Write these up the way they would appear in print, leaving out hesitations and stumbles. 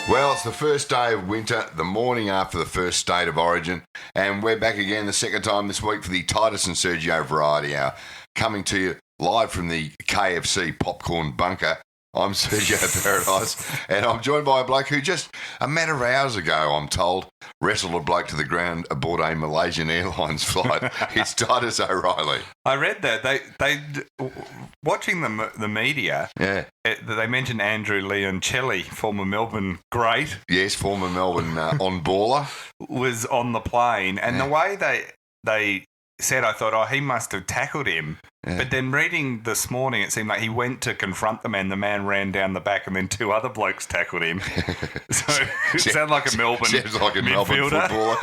Well, it's the first day of winter, the morning after the first state of origin, and we're back again the second time this week for the Titus and Sergio Variety Hour, coming to you live from the KFC popcorn bunker. I'm Sergio Paradise, and I'm joined by a bloke who just a matter of hours ago, I'm told, wrestled a bloke to the ground aboard a Malaysian Airlines flight. It's Titus O'Reilly. I read that. They watching the media, they mentioned Andrew Leoncelli, former Melbourne great. Yes, former Melbourne on-baller. Was on the plane, and the way they said, I thought, he must have tackled him. Yeah. But then reading this morning, it seemed like he went to confront the man ran down the back, and then two other blokes tackled him. So it sounds like a Melbourne footballer.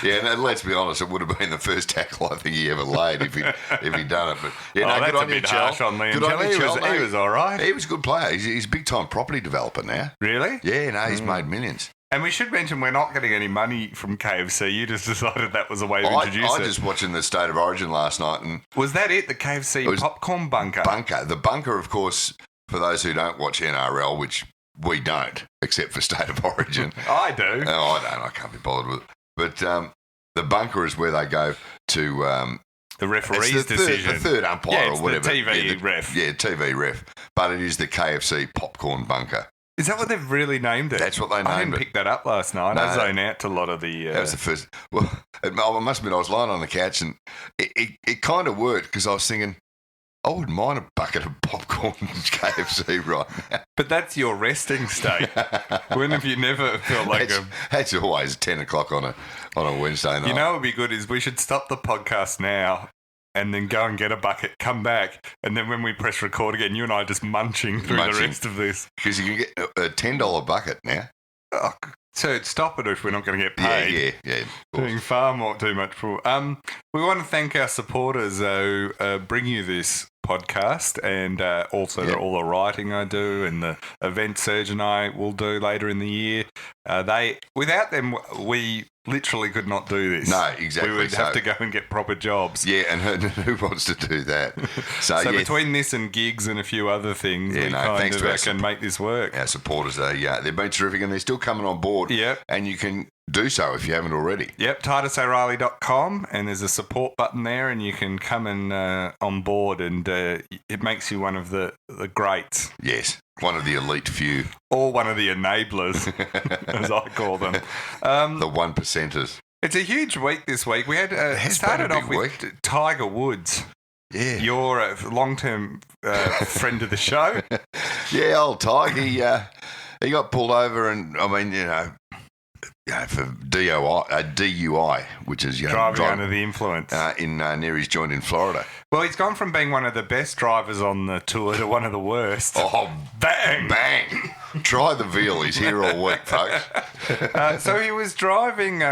Yeah, and let's be honest, it would have been the first tackle I think he ever laid if he'd done it. But yeah, that's a bit harsh on Leoncelli. He was all right. He was a good player. He's a big-time property developer now. Really? Yeah, no, he's made millions. And we should mention we're not getting any money from KFC. You just decided that was a way to introduce it. I just watching the State of Origin last night. And was that it, the KFC popcorn bunker? The bunker, of course, for those who don't watch NRL, which we don't, except for State of Origin. I do. No, I don't. I can't be bothered with it. But the bunker is where they go to... the referee's decision. The third umpire or whatever. The TV ref. Yeah, TV ref. But it is the KFC popcorn bunker. Is that what they've really named it? That's what they named it. I didn't pick that up last night. I zoned out to a lot of the... That was the first... Well, I must admit, I was lying on the couch and it kind of worked because I was thinking, I wouldn't mind a bucket of popcorn and KFC right now. But that's your resting state. When have you never felt like That's always 10 o'clock on a Wednesday night. You know what would be good is we should stop the podcast now and then go and get a bucket, come back, and then when we press record again, you and I are just munching the rest of this. Because you can get a $10 bucket now. Oh, so stop it if we're not going to get paid. Yeah. Doing too much for. We want to thank our supporters who bring you this podcast and also all the writing I do and the events Serge and I will do later in the year. Without them, we literally could not do this. No, exactly. We would have to go and get proper jobs. Yeah, and who wants to do that? So between this and gigs and a few other things, we can make this work. Our supporters, they've been terrific and they're still coming on board. Yep. And you can do so if you haven't already. Yep, TitusO'Reilly.com, and there's a support button there and you can come and on board and it makes you one of the greats. Yes, one of the elite few. Or one of the enablers, as I call them. The 1%ers. It's a huge week this week. We had started off with Tiger Woods. Yeah. You're a long-term friend of the show. Yeah, old Tiger. He got pulled over and, for DUI, which is driving under the influence in near his joint in Florida. Well, he's gone from being one of the best drivers on the tour to one of the worst. Oh, bang! Try the veal. He's here all week, folks. So he was driving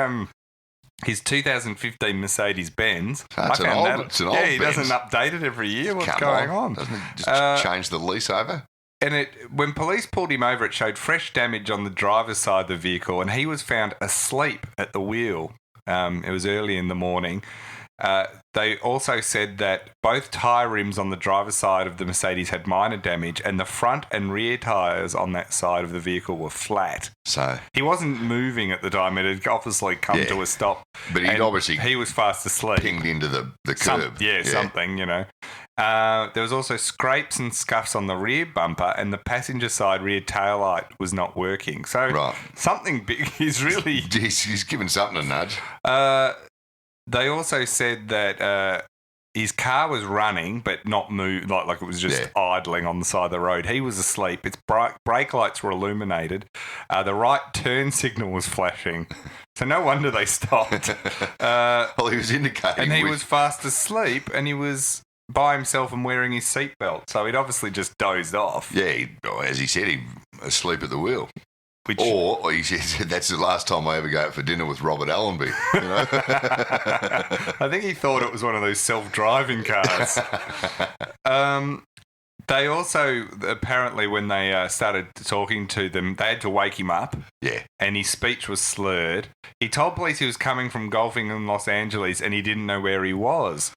his 2015 Mercedes-Benz. It's an old Benz. He doesn't update it every year. What's going on? Doesn't it just change the lease over? And when police pulled him over, it showed fresh damage on the driver's side of the vehicle, and he was found asleep at the wheel. It was early in the morning. They also said that both tyre rims on the driver's side of the Mercedes had minor damage, and the front and rear tyres on that side of the vehicle were flat. So he wasn't moving at the time. It had obviously come to a stop. But he was fast asleep. Pinged into the curb. Something, There was also scrapes and scuffs on the rear bumper, and the passenger side rear taillight was not working. So something big. He's given something a nudge. They also said that his car was running but not moving, like it was just idling on the side of the road. He was asleep. Its brake lights were illuminated. The right turn signal was flashing. So no wonder they stopped. Well, he was indicating. And he was fast asleep, and he was by himself and wearing his seatbelt. So he'd obviously just dozed off. Yeah, as he said, he was asleep at the wheel. Or he said, that's the last time I ever go out for dinner with Robert Allenby. I think he thought it was one of those self-driving cars. They also, apparently, when they started talking to them, they had to wake him up. Yeah. And his speech was slurred. He told police he was coming from golfing in Los Angeles and he didn't know where he was.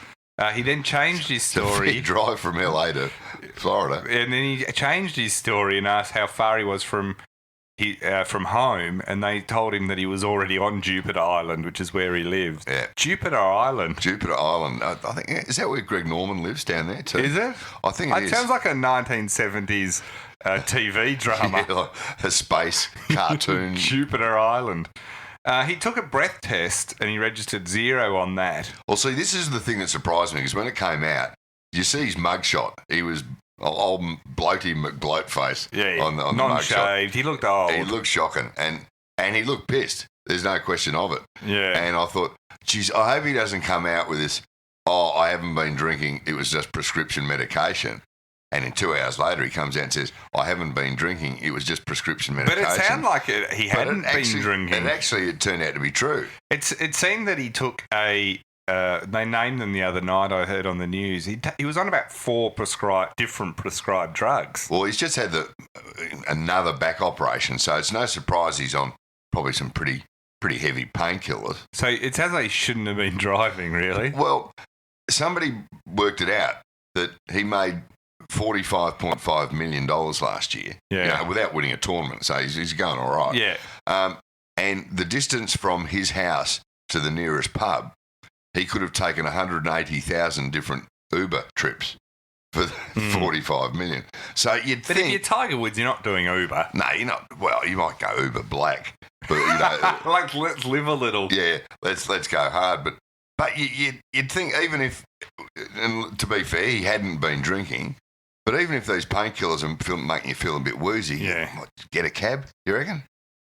He then changed his story. He drive from LA to Florida. And then he changed his story and asked how far he was from from home, and they told him that he was already on Jupiter Island, which is where he lived. Yeah. Jupiter Island. Jupiter Island. I think, is that where Greg Norman lives down there too? Is it? I think it is. Sounds like a 1970s TV drama. Yeah, like a space cartoon. Jupiter Island. He took a breath test and he registered 0 on that. Well, see, this is the thing that surprised me, because when it came out, you see his mugshot. He was old bloaty McBloatface. Yeah, on the non-shaved. mugshot. He looked old. He looked shocking, and he looked pissed. There's no question of it. Yeah. And I thought, geez, I hope he doesn't come out with this, I haven't been drinking, it was just prescription medication. And then 2 hours later, he comes out and says, I haven't been drinking, it was just prescription medication. But it sounded like he hadn't been drinking. And actually, it turned out to be true. It seemed that he took they named them the other night, I heard on the news. He was on about 4 different prescribed drugs. Well, he's just had another back operation, so it's no surprise he's on probably some pretty heavy painkillers. So it sounds like he shouldn't have been driving, really. Well, somebody worked it out that he made $45.5 million last year, without winning a tournament. So he's going all right. Yeah. And the distance from his house to the nearest pub, he could have taken 180,000 different Uber trips for 45 million. So you'd think... But if you're Tiger Woods, you're not doing Uber. No, you're not. Well, you might go Uber black, but like, let's live a little. Yeah, let's go hard. But you'd think, even if, and to be fair, he hadn't been drinking, but even if these painkillers are making you feel a bit woozy, get a cab, you reckon?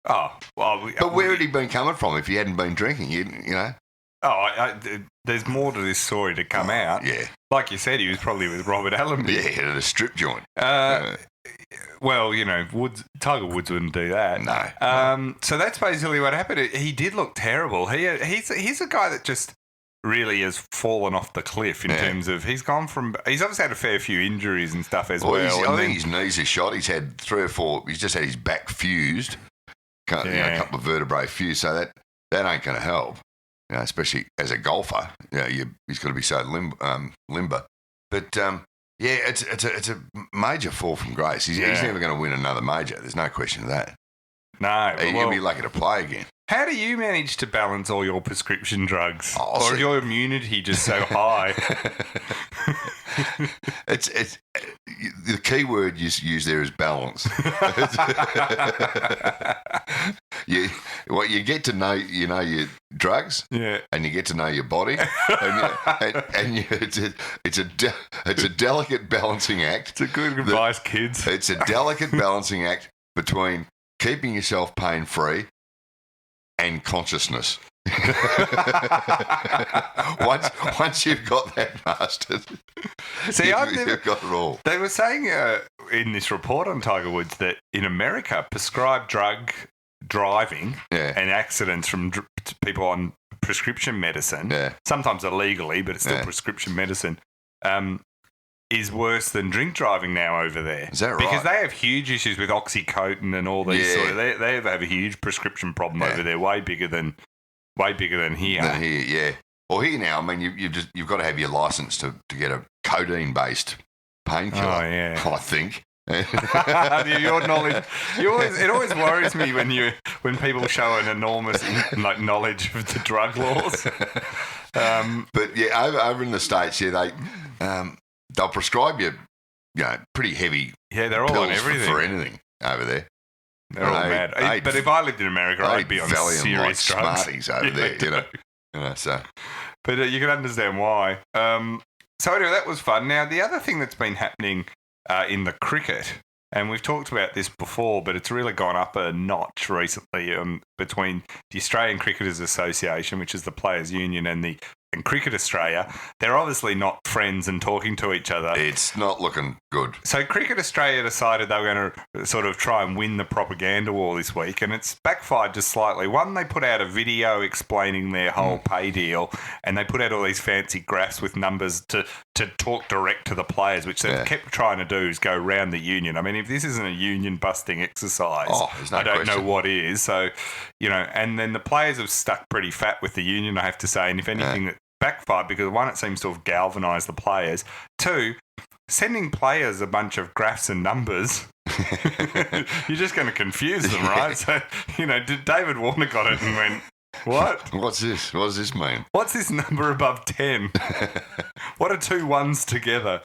Oh, well... But where had he been coming from if he hadn't been drinking, you know? Oh, there's more to this story to come out. Yeah. Like you said, he was probably with Robert Allenby. Yeah, at a strip joint. Well, Tiger Woods wouldn't do that. No. So that's basically what happened. He did look terrible. He's a guy that just really has fallen off the cliff in terms of he's obviously had a fair few injuries and stuff as well. I think his knees are shot. He's had 3 or 4. He's just had his back fused, a couple of vertebrae fused. So that ain't going to help. Especially as a golfer, he's got to be so limber. But it's a major fall from grace. He's never going to win another major. There's no question of that. No, he'll be lucky to play again. How do you manage to balance all your prescription drugs, or is your immunity just so high? It's the key word you use there is balance. You get to know your drugs, and you get to know your body, it's a delicate balancing act. It's a good advice, kids. It's a delicate balancing act between keeping yourself pain-free and consciousness. once you've got that mastered, you've got it all. They were saying in this report on Tiger Woods that in America, prescribed drug driving and accidents from people on prescription medicine, sometimes illegally, but it's still prescription medicine, is worse than drink driving now over there. Is that right? Because they have huge issues with oxycodone and all these sort of... They have a huge prescription problem over there, way bigger than here. Well, here now, I mean, you've got to have your license to get a codeine-based painkiller. Oh, yeah. I think. Your knowledge. It always worries me when people show an enormous knowledge of the drug laws. But over in the States, they'll prescribe you, pretty heavy. Yeah, they're all on everything for anything over there. They're all mad. But if I lived in America, I'd be on Valium serious drugs. Smarties over there, So, but you can understand why. So anyway, that was fun. Now the other thing that's been happening in the cricket, and we've talked about this before, but it's really gone up a notch recently between the Australian Cricketers Association, which is the players' union, and Cricket Australia. They're obviously not friends and talking to each other. It's not looking good. So Cricket Australia decided they were going to sort of try and win the propaganda war this week, and it's backfired just slightly. One, they put out a video explaining their whole pay deal, and they put out all these fancy graphs with numbers to talk direct to the players, which they've kept trying to do is go around the union. I mean, if this isn't a union-busting exercise, I don't know what is. So, and then the players have stuck pretty fat with the union, I have to say, and if anything, that backfired because, one, it seems to have galvanised the players. Two, sending players a bunch of graphs and numbers You're just going to confuse them, right? So, David Warner got it and went, what? What's this? What does this mean? What's this number above 10? What are two ones together?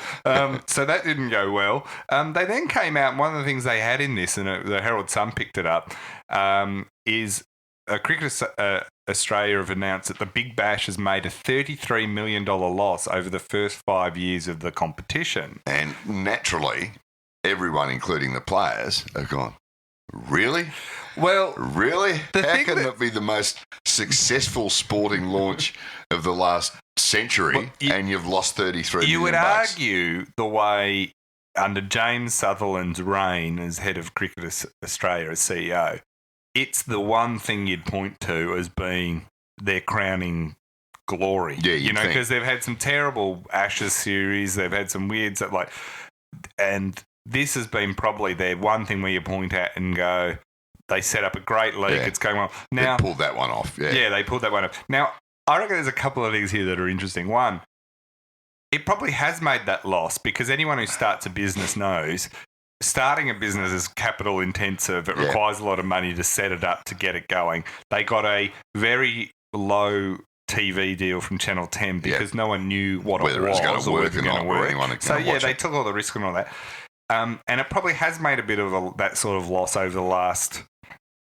So that didn't go well. They then came out, and one of the things they had in this, and the Herald Sun picked it up, is Cricket Australia have announced that the Big Bash has made a $33 million loss over the first 5 years of the competition. And naturally, everyone, including the players, have gone, really? Well, really? How can it be the most successful sporting launch of the last century and you've lost $33 million? You would argue the way under James Sutherland's reign as head of Cricket Australia as CEO, it's the one thing you'd point to as being their crowning glory. Yeah, because they've had some terrible Ashes series, they've had some weird stuff and this has been probably their one thing where you point at and go, they set up a great league. Yeah. It's going well. Now, they pulled that one off. Yeah, they pulled that one off. Now, I reckon there's a couple of things here that are interesting. One, it probably has made that loss because anyone who starts a business knows starting a business is capital intensive. It requires a lot of money to set it up, to get it going. They got a very low TV deal from Channel 10 because no one knew whether it was going to work or not, or anyone could So, watch they it. took all the risk and all that. And it probably has made a bit of that sort of loss over the last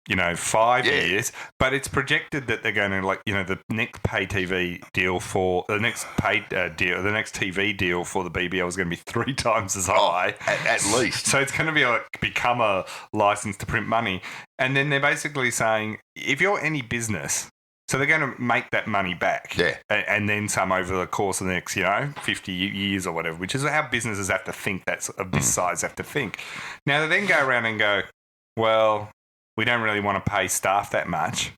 5 years, but it's projected that they're going to the next pay TV deal for the next the next TV deal for the BBL is going to be 3 times as high at least. So it's going to be become a license to print money, and then they're basically saying if you're any business, so they're going to make that money back, and then some over the course of the next 50 years or whatever, which is how businesses have to think. That's of this size have to think. Now they then go around and go, well, we don't really want to pay staff that much.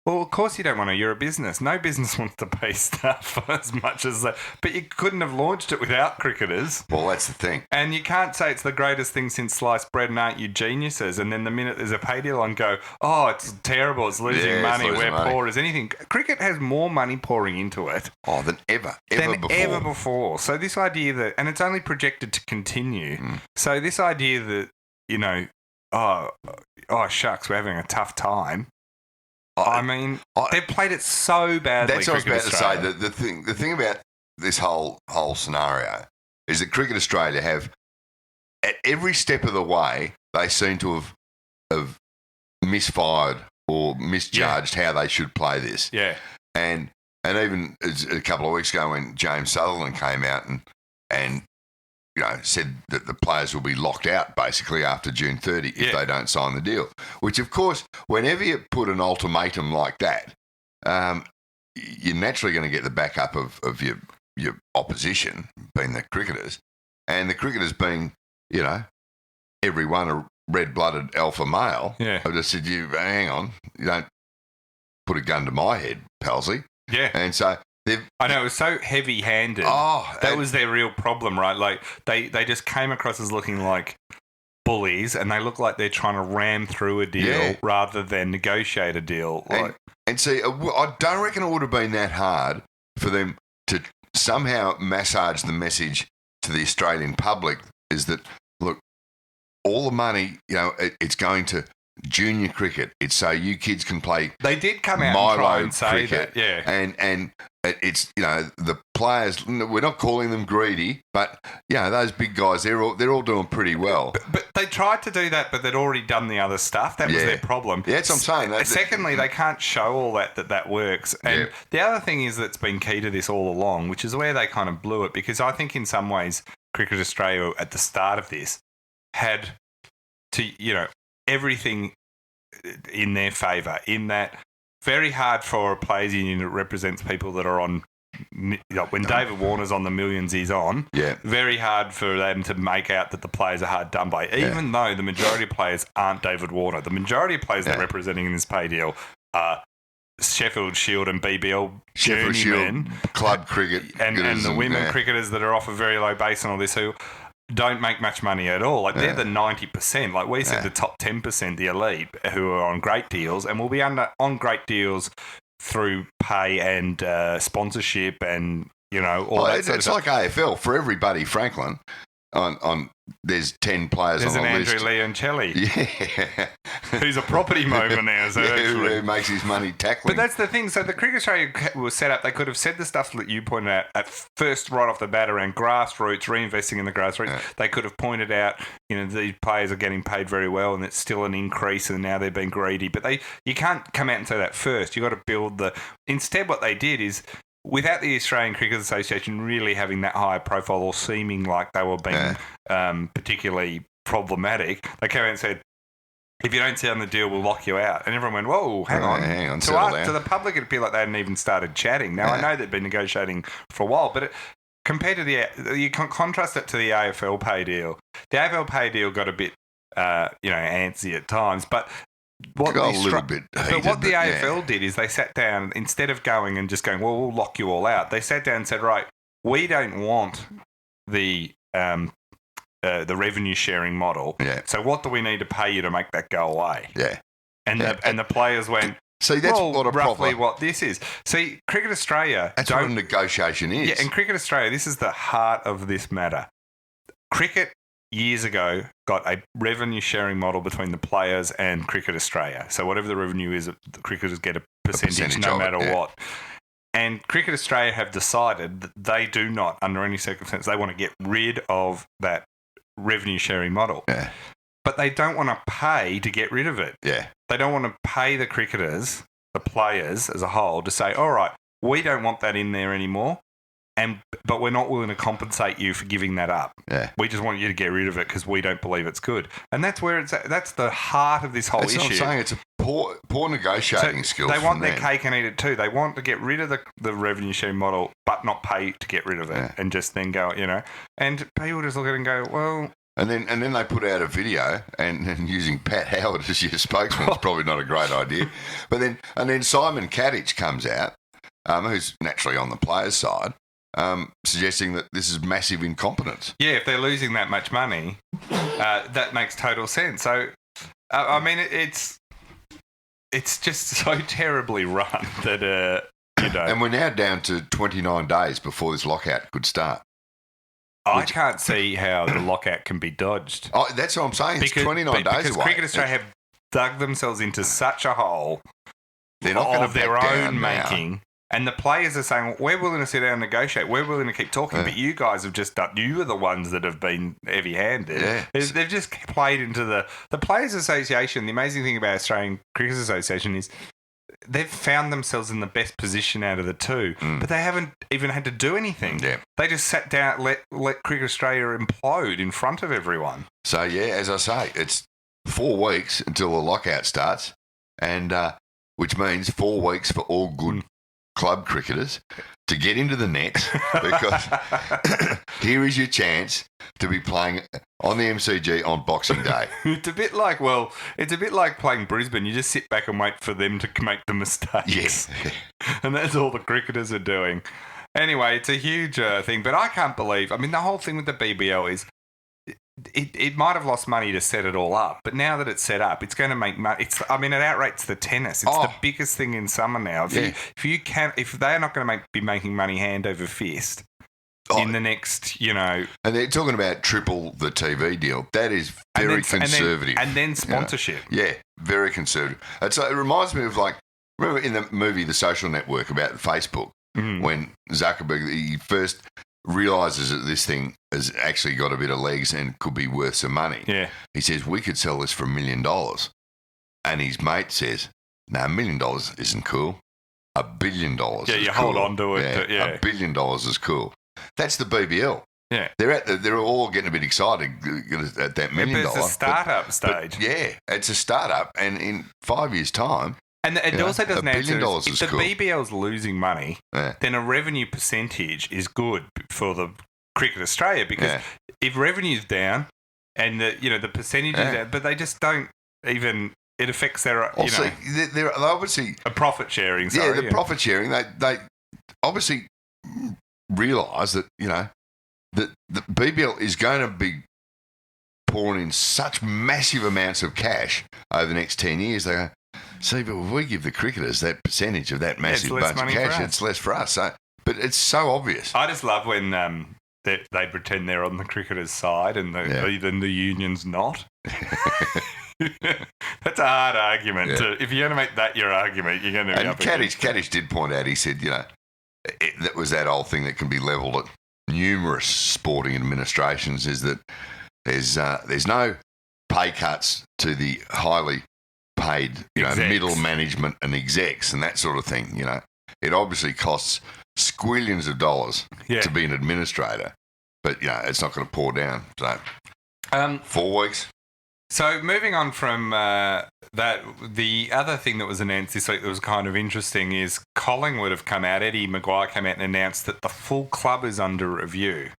Well, of course you don't want to. You're a business. No business wants to pay staff as much as that. But you couldn't have launched it without cricketers. Well, that's the thing. And you can't say it's the greatest thing since sliced bread and aren't you geniuses. And then the minute there's a pay deal on go, oh, it's terrible. It's losing money. We're poor as anything. Cricket has more money pouring into it. Oh, than ever before. So this idea that, and it's only projected to continue. So this idea that, oh, shucks, we're having a tough time. They've played it so badly. That's what I was about to say. The thing about this whole scenario is that Cricket Australia have, at every step of the way, they seem to have misfired or misjudged how they should play this. Yeah. And even a couple of weeks ago when James Sutherland came out and said that the players will be locked out basically after June 30 if they don't sign the deal. Which, of course, whenever you put an ultimatum like that, you're naturally going to get the backup of your opposition, being the cricketers, and the cricketers being, everyone a red-blooded alpha male. Yeah. I've just said, hang on, you don't put a gun to my head, Palsy. Yeah. And so I know, it was so heavy-handed. That was their real problem, right? Like, they just came across as looking like bullies, and they look like they're trying to ram through a deal rather than negotiate a deal. And see, I don't reckon it would have been that hard for them to somehow massage the message to the Australian public is that, look, all the money, it's going to junior cricket. It's so you kids can play. They did come out and try and say that, And it's the players. We're not calling them greedy, but those big guys, they're all doing pretty well. But they tried to do that, but they'd already done the other stuff. That was their problem. Yeah, that's what I'm saying. Secondly, they can't show all that works. And the other thing is that's been key to this all along, which is where they kind of blew it, because I think in some ways Cricket Australia at the start of this had to everything in their favour, in that very hard for a players' union that represents people that are on, when David Warner's on the millions he's on, very hard for them to make out that the players are hard done by, even though the majority of players aren't David Warner. The majority of players they're representing in this pay deal are Sheffield Shield and BBL journeymen, club cricket, and the women cricketers that are off a very low base and all this, who don't make much money at all. Like, they're the 90%. Like we said, the top 10%, the elite, who are on great deals and will be on great deals through pay and sponsorship and, all that sort of stuff. It's like AFL for everybody, Franklin. there's 10 players There's on the an list. Andrew Leoncelli, Yeah. who's a property mover now. So actually. Who makes his money tackling. But that's the thing. So the Cricket Australia was set up. They could have said the stuff that you pointed out at first, right off the bat, around grassroots, reinvesting in the grassroots. Yeah. They could have pointed out, these players are getting paid very well, and it's still an increase, and now they're being greedy. But you can't come out and say that first. You got to build the. Instead, what they did is, without the Australian Cricket Association really having that high profile or seeming like they were being particularly problematic, they came out and said, if you don't sign the deal, we'll lock you out. And everyone went, whoa, hang on. To the public, it appeared like they hadn't even started chatting. Now, I know they've been negotiating for a while, but compared to you can contrast it to the AFL pay deal. The AFL pay deal got a bit, antsy at times, but what the AFL did is they sat down, instead of going and just going, well, we'll lock you all out, they sat down and said, right, we don't want the revenue sharing model. Yeah. So what do we need to pay you to make that go away? Yeah. And the players went, see, that's roughly what this is. See, Cricket Australia... That's what a negotiation is. Yeah, and Cricket Australia, this is the heart of this matter. Cricket, years ago, got a revenue sharing model between the players and Cricket Australia. So whatever the revenue is, the cricketers get a percentage no matter what. And Cricket Australia have decided that they do not, under any circumstance, they want to get rid of that revenue sharing model. Yeah. But they don't want to pay to get rid of it. Yeah. They don't want to pay the cricketers, the players as a whole, to say, all right, we don't want that in there anymore, but we're not willing to compensate you for giving that up. Yeah. We just want you to get rid of it because we don't believe it's good. And that's where it's at. That's the heart of this whole issue. That's what I'm saying. It's a poor negotiating skill. They want their cake and eat it too. They want to get rid of the revenue sharing model, but not pay to get rid of it, and just then go, And people just look at it and go, well. And then they put out a video, and using Pat Howard as your spokesman is probably not a great idea. But then Simon Kadich comes out, who's naturally on the players' side, suggesting that this is massive incompetence. Yeah, if they're losing that much money, that makes total sense. So, it's just so terribly run that And we're now down to 29 days before this lockout could start. I can't see how the lockout can be dodged. Oh, that's what I'm saying. It's 29 days away. Because Cricket Australia have dug themselves into such a hole They're not going of to their back own down making. Now. And the players are saying, we're willing to sit down and negotiate. We're willing to keep talking. But you guys have just done... You are the ones that have been heavy-handed. Yeah. They've just played into the Players Association. The amazing thing about Australian Cricket Association is they've found themselves in the best position out of the two, but they haven't even had to do anything. Yeah. They just sat down, let Cricket Australia implode in front of everyone. So, as I say, it's 4 weeks until the lockout starts, and which means 4 weeks for all good club cricketers to get into the nets, because here is your chance to be playing on the MCG on Boxing Day. It's a bit like playing Brisbane. You just sit back and wait for them to make the mistakes. Yes. And that's all the cricketers are doing. Anyway, it's a huge thing, but I can't believe, the whole thing with the BBL is it might have lost money to set it all up, but now that it's set up, it's going to make money. It outrates the tennis. It's the biggest thing in summer now. If they're not going to be making money hand over fist in the next, And they're talking about triple the TV deal. That is very conservative. And then sponsorship. Yeah, very conservative. It reminds me of, remember in the movie The Social Network about Facebook, when Zuckerberg, he first realises that this thing has actually got a bit of legs and could be worth some money. Yeah. He says, we could sell this for $1 million. And his mate says, no, $1 million isn't cool. $1 billion is cool. Hold on to it. $1 billion is cool. That's the BBL. Yeah. They're all getting a bit excited at that $1 million. But it's a startup stage. It's a startup, and in 5 years' time... And it also doesn't answer, if the cool. BBL's losing money, then a revenue percentage is good for the Cricket Australia, because if revenue's down and the percentage is down, but they just don't even... It affects their... they're obviously... A profit sharing, the profit sharing. They obviously realise that, that the BBL is going to be pouring in such massive amounts of cash over the next 10 years. They go, see, but if we give the cricketers that percentage of that massive bunch of cash, it's less for us. So, but it's so obvious. I just love when they pretend they're on the cricketers' side and even the union's not. That's a hard argument. Yeah. If you're going to make that your argument, you're going to be up against it. Kaddish did point out, he said, that was that old thing that can be levelled at numerous sporting administrations, is that there's no pay cuts to the highly paid middle management and execs and that sort of thing. It obviously costs squillions of dollars to be an administrator, but it's not going to pour down. So 4 weeks. So moving on from that, the other thing that was announced this week that was kind of interesting is Collingwood have come out. Eddie Maguire came out and announced that the full club is under review.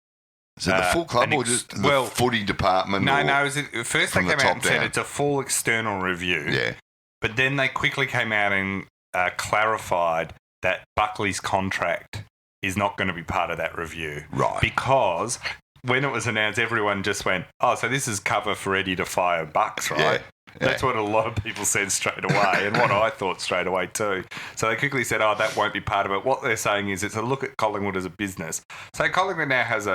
So the full club or just the footy department? No. First they came out and said down? It's a full external review. Yeah. But then they quickly came out and clarified that Buckley's contract is not going to be part of that review. Right. Because when it was announced, everyone just went, oh, so this is cover for Eddie to fire Bucks, right? Yeah. That's what a lot of people said straight away and what I thought straight away too. So they quickly said, oh, that won't be part of it. What they're saying is it's a look at Collingwood as a business. So Collingwood now has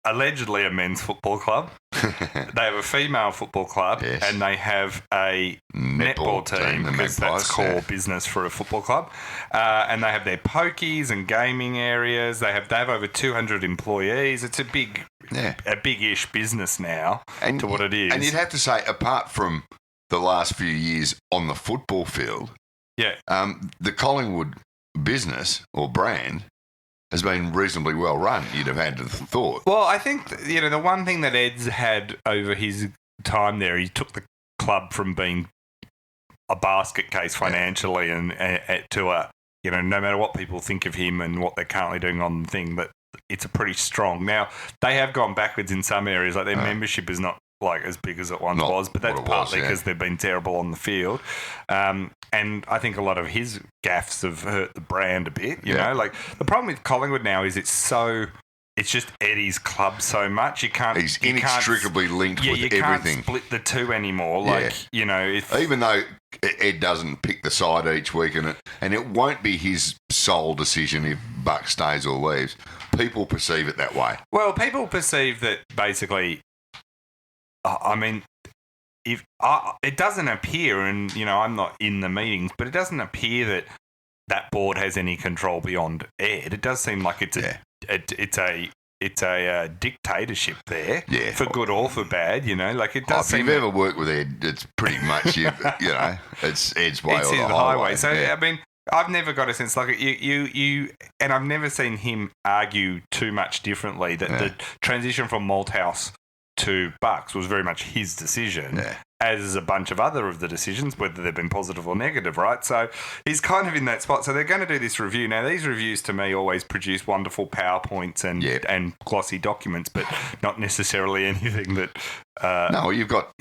allegedly a men's football club. They have a female football club, and they have a netball team because that's core business for a football club. And they have their pokies and gaming areas. They have over 200 employees. It's a big-ish business now to what it is. And you'd have to say, apart from the last few years on the football field, the Collingwood business or brand has been reasonably well run, you'd have had thought. Well, I think, the one thing that Ed's had over his time there, he took the club from being a basket case financially and to a, no matter what people think of him and what they're currently doing on the thing, but it's a pretty strong. Now, they have gone backwards in some areas, like their membership is not like as big as it once was, but that's partly because they've been terrible on the field. And I think a lot of his gaffes have hurt the brand a bit, you know. Like the problem with Collingwood now is it's just Eddie's club so much. He's inextricably linked with everything. You can't split the two anymore. Like, even though Ed doesn't pick the side each week and it won't be his sole decision if Buck stays or leaves, people perceive it that way. Well, people perceive that basically, if it doesn't appear, and I'm not in the meetings, but it doesn't appear that board has any control beyond Ed. It does seem like it's a dictatorship there, for good or for bad. Like it does. If you've ever worked with Ed, it's pretty much it's Ed's way or the highway. So I've never got a sense like you, and I've never seen him argue too much differently that the transition from Malthouse to Bucks was very much his decision, as is a bunch of other of the decisions, whether they've been positive or negative, right? So he's kind of in that spot. So they're going to do this review. Now, these reviews to me always produce wonderful PowerPoints and glossy documents, but not necessarily anything that... No, you've got,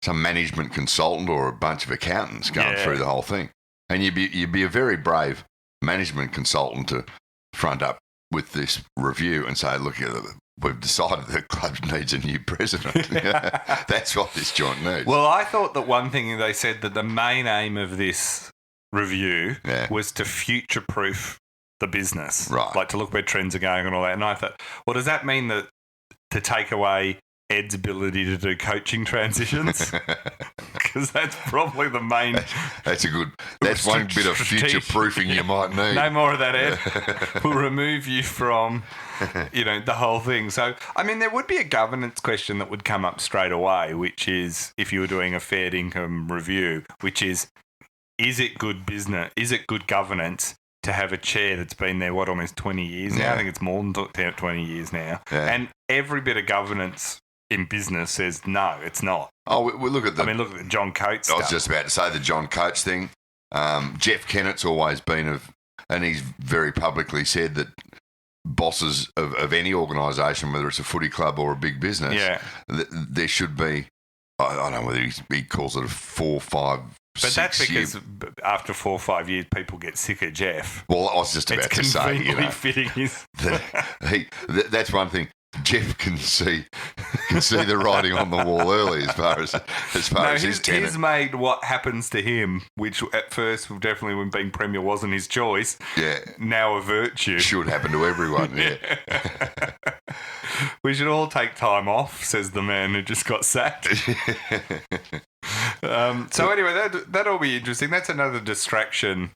some management consultant or a bunch of accountants going through the whole thing. And you'd be a very brave management consultant to front up with this review and say, look, we've decided the club needs a new president. That's what this joint needs. Well, I thought that one thing they said that the main aim of this review was to future-proof the business, right? Like to look where trends are going and all that. And I thought, well, does that mean that to take away Ed's ability to do coaching transitions? Because that's probably the main. That's one bit of future proofing you might need. No more of that, Ed. We'll remove you from, the whole thing. So, there would be a governance question that would come up straight away, which is if you were doing a fair income review, which is it good business? Is it good governance to have a chair that's been there, almost 20 years now? I think it's more than 20 years now. Yeah. And every bit of governance in business says, no, it's not. Oh, we look at look at the John Coates stuff. I was just about to say the John Coates thing. Jeff Kennett's always been and he's very publicly said that bosses of any organisation, whether it's a footy club or a big business, there should be, I don't know whether he calls it a 4, 5, but that's because after 4 or 5 years, people get sick of Jeff. Well, I was just about to say, fitting his... that's one thing. Jeff can see the writing on the wall early as far as his tenant. He's made what happens to him, which at first definitely when being Premier wasn't his choice, now a virtue. Should happen to everyone, yeah. We should all take time off, says the man who just got sacked. So anyway, that'll be interesting. That's another distraction.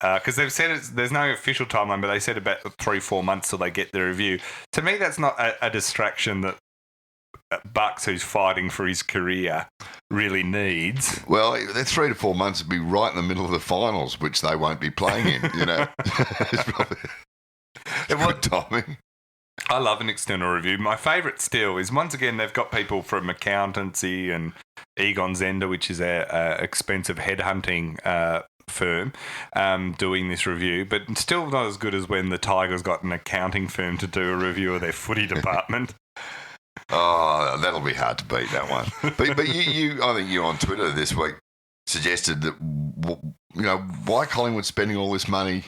Because they've said there's no official timeline, but they said about 3-4 months till they get the review. To me, that's not a distraction that Bucks, who's fighting for his career, really needs. Well, that 3 to 4 months would be right in the middle of the finals, which they won't be playing in, you know. It's good timing. I love an external review. My favourite still is, once again, they've got people from accountancy and Egon Zender, which is a expensive headhunting firm, doing this review, but still not as good as when the Tigers got an accounting firm to do a review of their footy department. Oh, that'll be hard to beat, that one. But you, I think you on Twitter this week suggested that, you know, why Collingwood spending all this money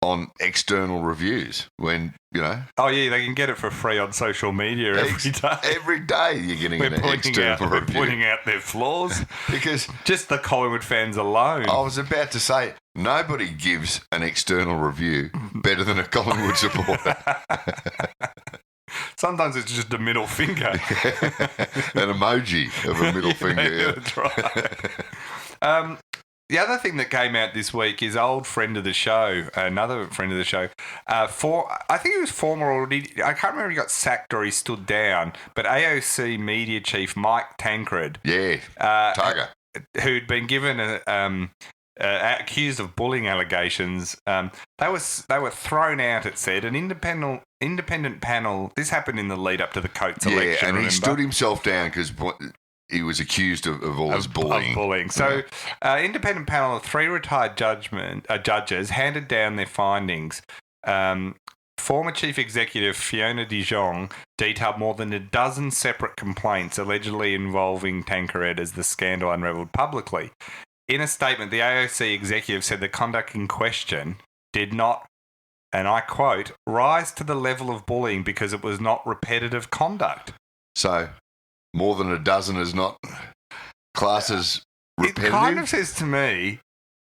on external reviews when, you know... Oh, yeah, they can get it for free on social media every day. Every day you're getting an external review. We're pointing out their flaws. Because... Just the Collingwood fans alone. I was about to say, nobody gives an external review better than a Collingwood supporter. Sometimes it's just a middle finger. An emoji of a middle finger. Yeah. That's right. The other thing that came out this week is old friend of the show, another friend of the show. I think he was former already. I can't remember if he got sacked or he stood down. But AOC media chief Mike Tancred, Tiger, who'd been given accused of bullying allegations. They were thrown out. It said an independent panel. This happened in the lead up to the Coates election. And remember? He stood himself down because he was accused of all this bullying. So, independent panel of 3 retired judges handed down their findings. Former Chief Executive Fiona de Jong detailed more than a dozen separate complaints allegedly involving Tancred as the scandal unravelled publicly. In a statement, the AOC executive said the conduct in question did not, and I quote, rise to the level of bullying because it was not repetitive conduct. So... more than a dozen is not classed as repetitive? It kind of says to me,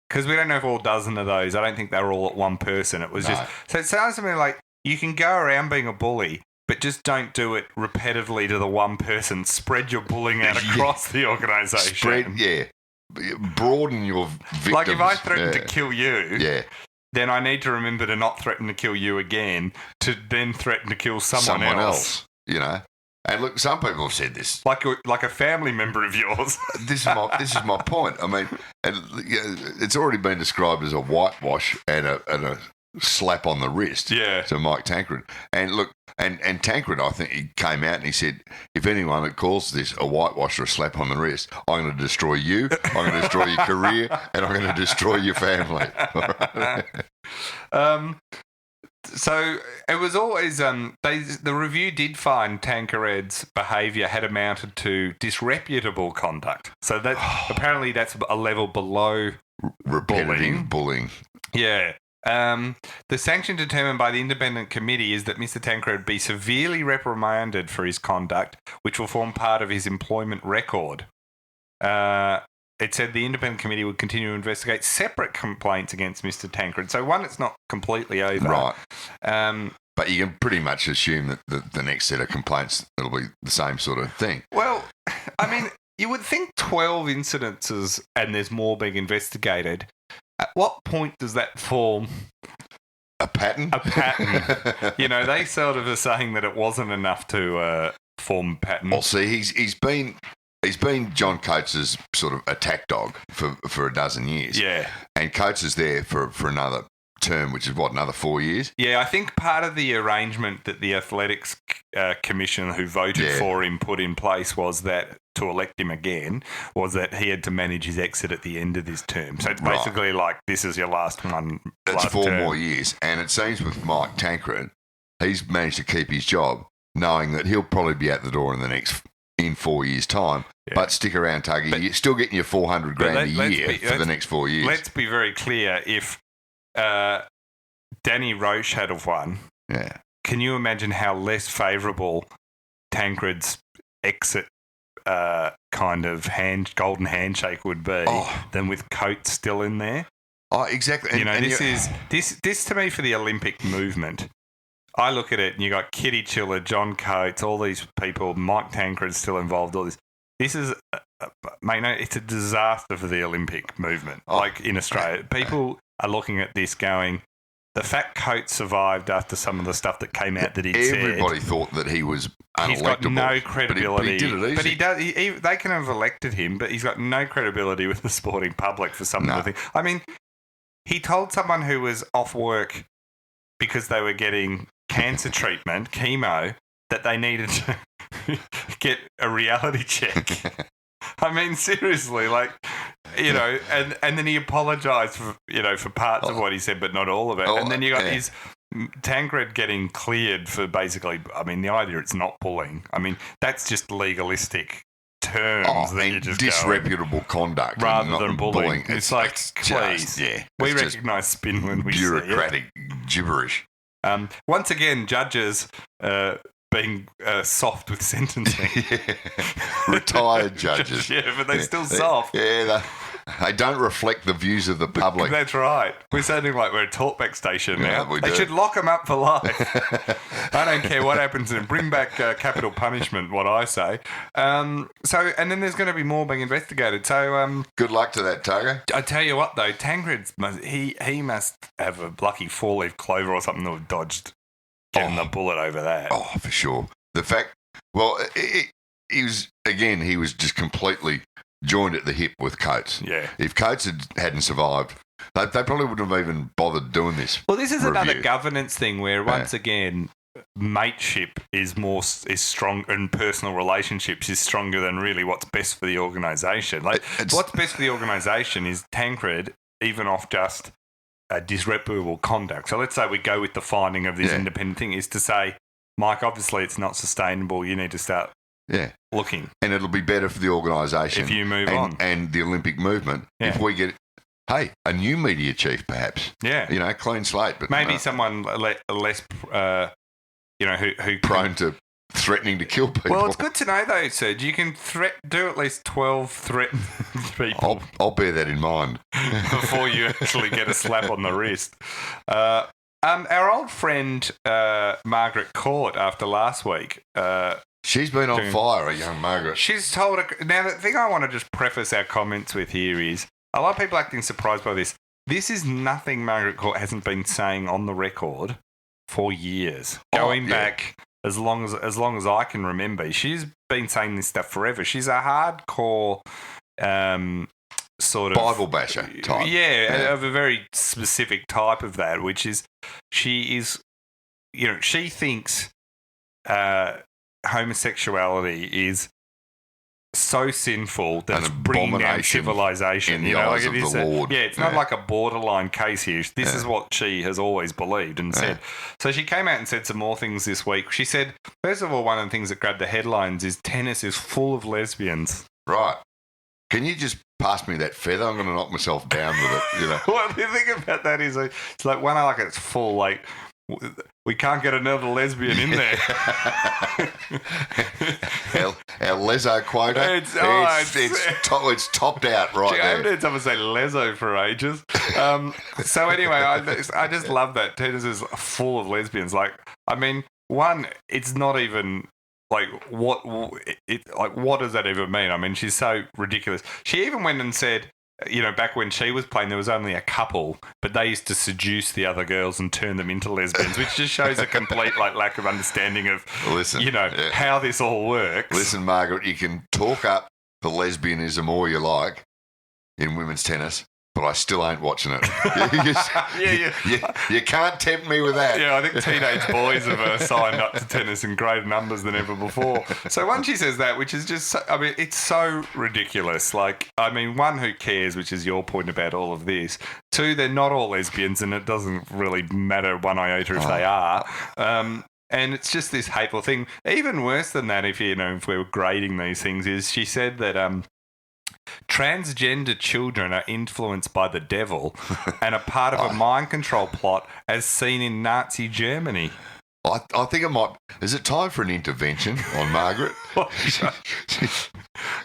because we don't know if all dozen of those, I don't think they were all at one person. It was just... So it sounds to me like you can go around being a bully, but just don't do it repetitively to the one person. Spread your bullying out across the organisation. Broaden your victims. Like if I threaten to kill you... then I need to remember to not threaten to kill you again, to then threaten to kill someone else. You know? And look, some people have said this, like a family member of yours. This is my point. I mean, it's already been described as a whitewash and a slap on the wrist. Yeah. To Mike Tancred. And look, and Tancred, I think he came out and he said, if anyone that calls this a whitewash or a slap on the wrist, I'm going to destroy you. I'm going to destroy your career, and I'm going to destroy your family. So it was always the review did find Tancred's behaviour had amounted to disreputable conduct. So that apparently that's a level below repetitive bullying. Yeah. The sanction determined by the independent committee is that Mr. Tancred be severely reprimanded for his conduct, which will form part of his employment record. It said the independent committee would continue to investigate separate complaints against Mr. Tancred. So one, it's not completely over. Right. But you can pretty much assume that the next set of complaints, it'll be the same sort of thing. Well, I mean, you would think 12 incidences and there's more being investigated. At what point does that form... A pattern? A pattern. You know, they sort of are saying that it wasn't enough to form a pattern. Well, see, he's been John Coates' sort of attack dog for a dozen years. Yeah. And Coates is there for another term, which is another 4 years? Yeah, I think part of the arrangement that the Athletics Commission who voted for him put in place was that to elect him again was that he had to manage his exit at the end of this term. So it's basically like, this is your last one. That's last 4 term. more years. And it seems with Mike Tancred, he's managed to keep his job knowing that he'll probably be out the door in 4 years' time. Yeah. But stick around, Tuggy. You're still getting your $400,000 a year for the next 4 years. Let's be very clear. If Danny Roche had have won, can you imagine how less favourable Tancred's exit kind of golden handshake would be than with Coates still in there? Oh, exactly. This to me for the Olympic movement. I look at it and you got Kitty Chiller, John Coates, all these people, Mike Tancred's still involved, all this. This is, mate, no, it's a disaster for the Olympic movement, like in Australia. People are looking at this going, the fact Coates survived after some of the stuff that came out that he'd said. Everybody thought that he was unelectable. He's got no credibility. But he did it easy. But he does. They can have elected him, but he's got no credibility with the sporting public for some of the things. I mean, he told someone who was off work because they were getting cancer treatment, chemo, that they needed to get a reality check. I mean, seriously, like, you know, and then he apologised for, you know, for parts of what he said, but not all of it. And then you got his Tancred getting cleared for basically, I mean, the idea it's not bullying. I mean, that's just legalistic terms that you just disreputable conduct rather than bullying. It's like, please, we recognise spin when we bureaucratic gibberish. Once again, judges being soft with sentencing. Retired judges. Yeah, but they're still soft. Yeah, they don't reflect the views of the public. That's right. We're sounding like we're a talkback station now. We they do. should lock them up for life. I don't care what happens and bring back capital punishment, what I say. And then there's going to be more being investigated. So good luck to that, Togo. I tell you what, though, Tancred, he must have a lucky four-leaf clover or something to have dodged getting the bullet over that. Oh, for sure. The fact, he was just completely joined at the hip with Coates. Yeah. If Coates hadn't survived, they probably wouldn't have even bothered doing this. Well, this is another governance thing where, once again, mateship is strong, and personal relationships is stronger than really what's best for the organisation. Like, what's best for the organisation is Tancred, even off just disreputable conduct. So let's say we go with the finding of this independent thing, is to say, Mike, obviously it's not sustainable. You need to start looking. And it'll be better for the organisation if you move on. And the Olympic movement if we get, a new media chief perhaps. Yeah. You know, clean slate. But maybe someone less, who prone to threatening to kill people. Well, it's good to know though, Serge. You can do at least 12 threatened people. I'll bear that in mind. Before you actually get a slap on the wrist. Our old friend Margaret Court, after last week, she's been on fire, a young Margaret. She's told now, the thing I want to just preface our comments with here is a lot of people acting surprised by this. This is nothing Margaret Court hasn't been saying on the record for years, going back as long as I can remember. She's been saying this stuff forever. She's a hardcore sort of Bible basher type. Yeah, of a very specific type of that, which is she thinks homosexuality is so sinful that it's bringing down civilization. In the eyes of the Lord. It's not like a borderline case here. This is what she has always believed and said. So she came out and said some more things this week. She said, first of all, one of the things that grabbed the headlines is tennis is full of lesbians. Right. Can you just pass me that feather? I'm going to knock myself down with it. You know. What the thing about that is, it's like when I like it's full, like we can't get another lesbian in there. our leso quota. It's topped out right there. I haven't heard someone say leso for ages. So anyway, I just love that tennis is full of lesbians. Like, I mean, one, it's not even. Like what does that even mean? I mean, she's so ridiculous. She even went and said, back when she was playing, there was only a couple, but they used to seduce the other girls and turn them into lesbians, which just shows a complete lack of understanding of how this all works. Listen, Margaret, you can talk up the lesbianism all you like in women's tennis, but I still ain't watching it. You can't tempt me with that. Yeah, I think teenage boys have signed up to tennis in greater numbers than ever before. So one, she says that, which is just, it's so ridiculous. Like, I mean, one, who cares, which is your point about all of this. Two, they're not all lesbians, and it doesn't really matter one iota if they are. And it's just this hateful thing. Even worse than that, if we're grading these things, is she said that transgender children are influenced by the devil and are part of a mind control plot as seen in Nazi Germany. I think it might. Is it time for an intervention on Margaret?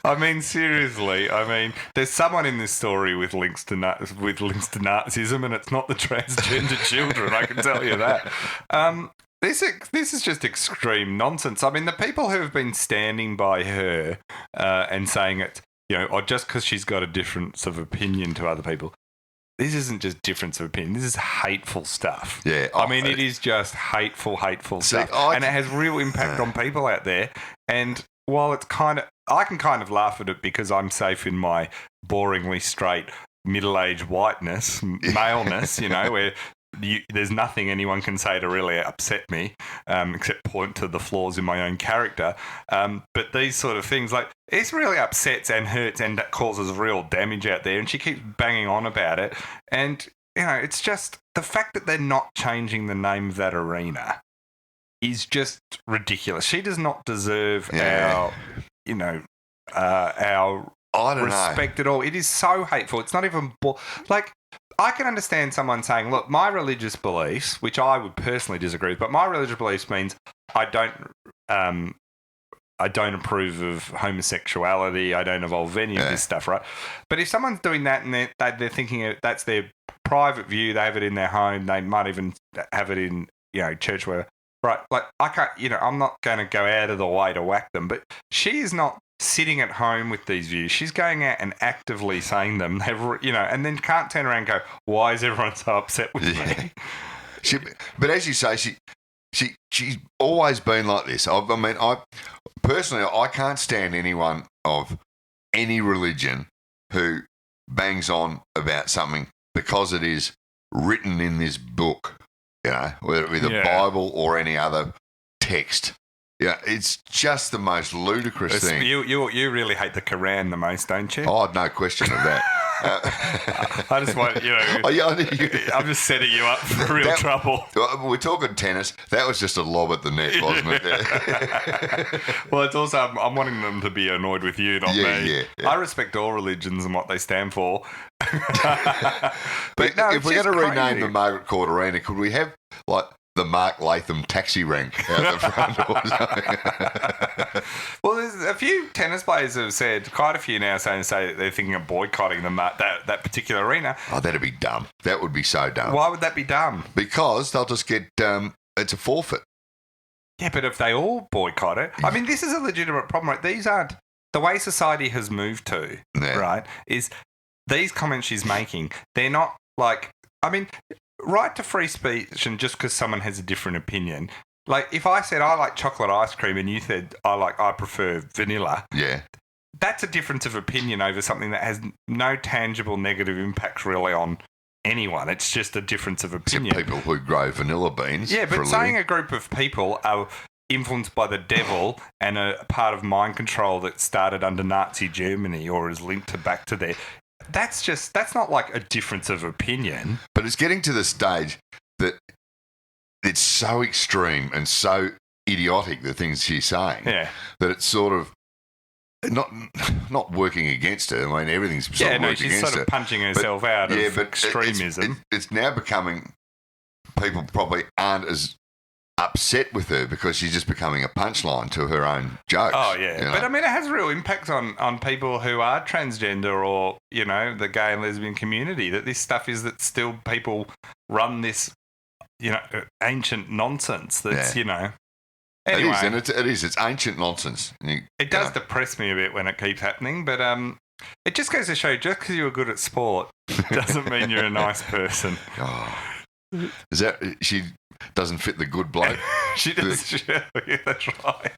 I mean, seriously. I mean, there's someone in this story with links to Nazism, and it's not the transgender children. I can tell you that. This is just extreme nonsense. I mean, the people who have been standing by her and saying it, or just because she's got a difference of opinion to other people. This isn't just difference of opinion. This is hateful stuff. Yeah. I mean, it is just hateful stuff. And it has real impact on people out there. And while it's I can kind of laugh at it because I'm safe in my boringly straight middle-aged whiteness, maleness, where there's nothing anyone can say to really upset me except point to the flaws in my own character. But these sort of things, like, it really upsets and hurts and that causes real damage out there. And she keeps banging on about it. And, it's just the fact that they're not changing the name of that arena is just ridiculous. She does not deserve our respect at all. It is so hateful. It's not even I can understand someone saying, look, my religious beliefs, which I would personally disagree with, but my religious beliefs means I don't approve of homosexuality. I don't involve any of this stuff, right? But if someone's doing that and they're thinking that's their private view, they have it in their home, they might even have it in, church, whatever. Right, like, I can't, I'm not going to go out of the way to whack them, but she is not sitting at home with these views. She's going out and actively saying them, and then can't turn around and go, why is everyone so upset with me? But as you say, she's always been like this. I personally, I can't stand anyone of any religion who bangs on about something because it is written in this book. Whether it be the Bible or any other text. Yeah, it's just the most ludicrous thing. You really hate the Quran the most, don't you? Oh, no question of that. I just want, I'm just setting you up for real trouble. We're talking tennis. That was just a lob at the net, wasn't it? Well, it's also, I'm wanting them to be annoyed with you, not me. Yeah. I respect all religions and what they stand for. But no, if we're going to rename the Margaret Court Arena, could we have, the Mark Latham taxi rank out the front or something? Well, there's a few tennis players have said, quite a few now say that they're thinking of boycotting that particular arena. Oh, that'd be dumb. That would be so dumb. Why would that be dumb? Because they'll just get, it's a forfeit. Yeah, but if they all boycott it, I mean, this is a legitimate problem, right? These aren't, the way society has moved to, right, is these comments she's making, they're not right to free speech, and just because someone has a different opinion. Like, if I said I like chocolate ice cream and you said I prefer vanilla, that's a difference of opinion over something that has no tangible negative impact really on anyone. It's just a difference of opinion. Except people who grow vanilla beans. Yeah, but saying a group of people are influenced by the devil and a part of mind control that started under Nazi Germany or is linked back to there. That's not like a difference of opinion. But it's getting to the stage that it's so extreme and so idiotic, the things she's saying, that it's sort of not working against her. I mean, everything's sort of working against her. She's sort of punching herself out of extremism. It's now becoming, people probably aren't as upset with her because she's just becoming a punchline to her own jokes. Oh, yeah. But, I mean, it has real impact on people who are transgender or, the gay and lesbian community, that this stuff is that still people run this, ancient nonsense that's, Anyway. It is, and it is. It's ancient nonsense. It does depress me a bit when it keeps happening, but it just goes to show, just because you're good at sport doesn't mean you're a nice person. Oh. Is that... She doesn't fit the good bloke? She does. Yeah, that's right.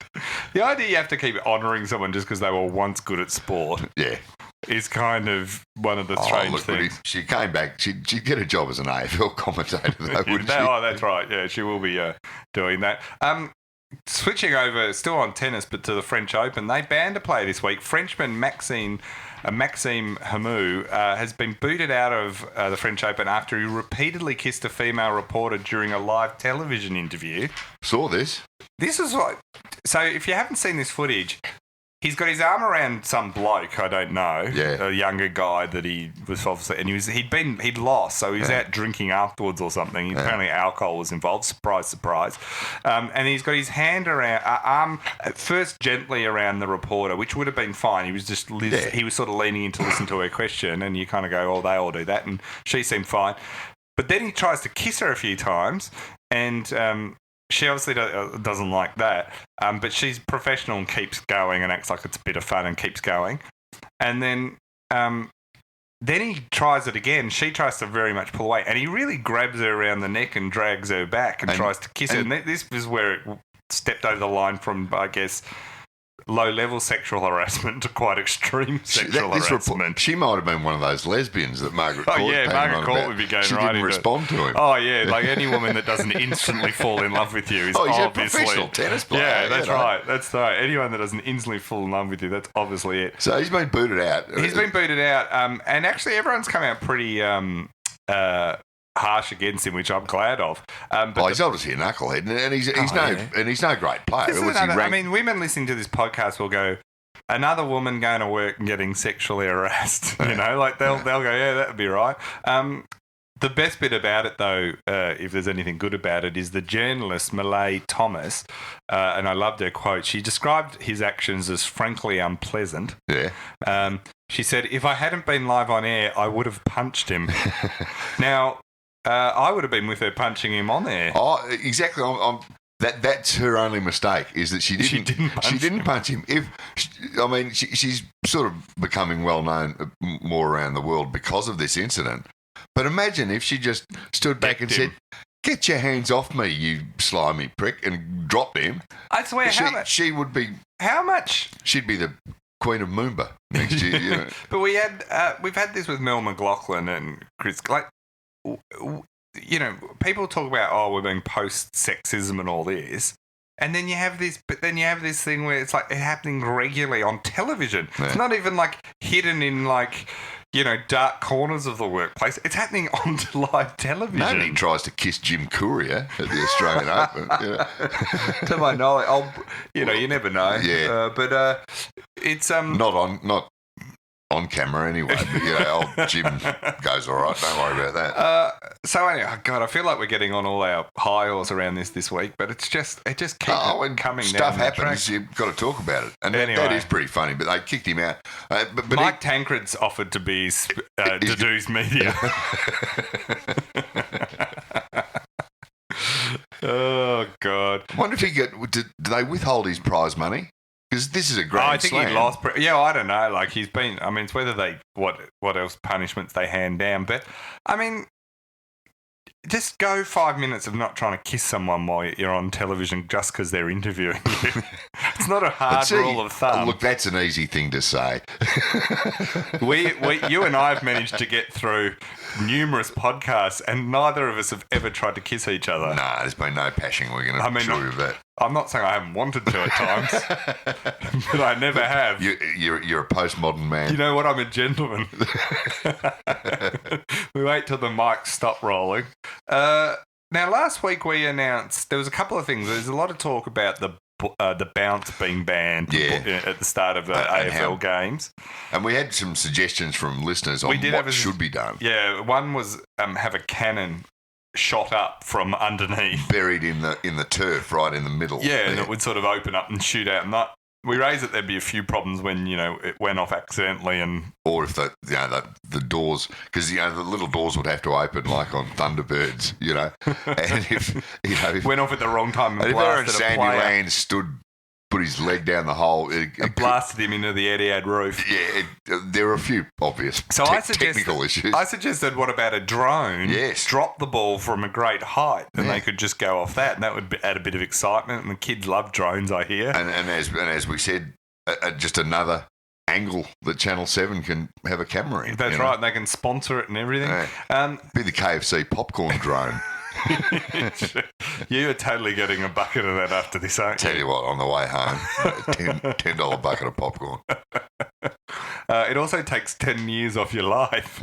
The idea you have to keep honouring someone just because they were once good at sport is kind of one of the strange things. She came back. She'd get a job as an AFL commentator, though, wouldn't she? Oh, that's right. Yeah, she will be doing that. Switching over, still on tennis, but to the French Open, they banned a player this week. Frenchman Maxime Hamou has been booted out of the French Open after he repeatedly kissed a female reporter during a live television interview. Saw this. This is what... So if you haven't seen this footage, he's got his arm around some bloke, I don't know, Yeah. a younger guy that he was obviously, and he'd lost, so he was out drinking afterwards or something. Apparently alcohol was involved. Surprise, surprise. And he's got his hand arm at first gently around the reporter, which would have been fine. He was just he was sort of leaning in to listen to her question, and you kind of go, "Oh, they all do that," and she seemed fine. But then he tries to kiss her a few times, and she obviously doesn't like that. But she's professional and keeps going and acts like it's a bit of fun and keeps going. And then he tries it again. She tries to very much pull away, and he really grabs her around the neck and drags her back and tries to kiss her. And this is where it stepped over the line from, I guess, low-level sexual harassment to quite extreme sexual harassment. She might have been one of those lesbians that Margaret Court Margaret Court would be going she right didn't respond to him. Oh, yeah, like any woman that doesn't instantly fall in love with you is he's obviously... a professional tennis player. Yeah, that's right. That's right. Anyone that doesn't instantly fall in love with you, that's obviously it. So he's been booted out. He's been booted out, and actually everyone's come out pretty... harsh against him, which I'm glad of. But he's obviously a knucklehead, and he's no great player. Women listening to this podcast will go, another woman going to work and getting sexually harassed. You know, like they'll go, yeah, that would be right. The best bit about it, though, if there's anything good about it, is the journalist Malay Thomas, and I loved her quote. She described his actions as frankly unpleasant. Yeah. She said, "If I hadn't been live on air, I would have punched him." Now, I would have been with her punching him on there. Oh, exactly. That's her only mistake, is that she didn't punch him. She's sort of becoming well known more around the world because of this incident. But imagine if she just stood back and said, "Get your hands off me, you slimy prick," and dropped him. I swear, she would be. How much? She'd be the Queen of Moomba next year. You know. But we've had this with Mel McLaughlin and Chris. Like, you know, people talk about, we're being post-sexism and all this, and then you have this thing where it's like happening regularly on television. Yeah. It's not even like hidden in like, you know, dark corners of the workplace. It's happening on live television. Nobody tries to kiss Jim Courier at the Australian Open. You know. To my knowledge, you never know. Yeah, but it's not on camera anyway, but old Jim goes all right. Don't worry about that. So anyway, God, I feel like we're getting on all our high horse around this week, but it just keeps coming. Stuff down happens. You've got to talk about it, and anyway, that is pretty funny. But they kicked him out. But Mike Tancred's offered to be Dadoo's media. Oh God! I wonder if do they withhold his prize money? Because this is a great I think he lost. I don't know. Like he's been. I mean, it's whether they what else punishments they hand down. But I mean, just go 5 minutes of not trying to kiss someone while you're on television just because they're interviewing you. It's not a hard rule of thumb. Look, that's an easy thing to say. You and I have managed to get through numerous podcasts, and neither of us have ever tried to kiss each other. No, there's been no pashing. We're going to assure you of that. I'm not saying I haven't wanted to at times, but I never have. You're a postmodern man. You know what? I'm a gentleman. We wait till the mics stop rolling. Now, last week we announced there was a couple of things. There's a lot of talk about the bounce being banned at the start of AFL games. And we had some suggestions from listeners on what should be done. Yeah, one was have a cannon shot up from underneath. Buried in the turf right in the middle. Yeah, and it would sort of open up and shoot out. And we raised that there'd be a few problems when, it went off accidentally or if the doors, because, the little doors would have to open like on Thunderbirds, and if went off at the wrong time and if Aaron Sandiland put his leg down the hole. It blasted him into the Etihad roof. Yeah, there are a few obvious technical issues. I suggested, what about a drone? Yes. Drop the ball from a great height and they could just go off that, and that would add a bit of excitement, and the kids love drones, I hear. And as we said, just another angle that Channel 7 can have a camera in. That's right, and they can sponsor it and everything. Yeah. Be the KFC popcorn drone. You are totally getting a bucket of that after this, aren't you? Tell you what, on the way home, $10 bucket of popcorn. It also takes 10 years off your life.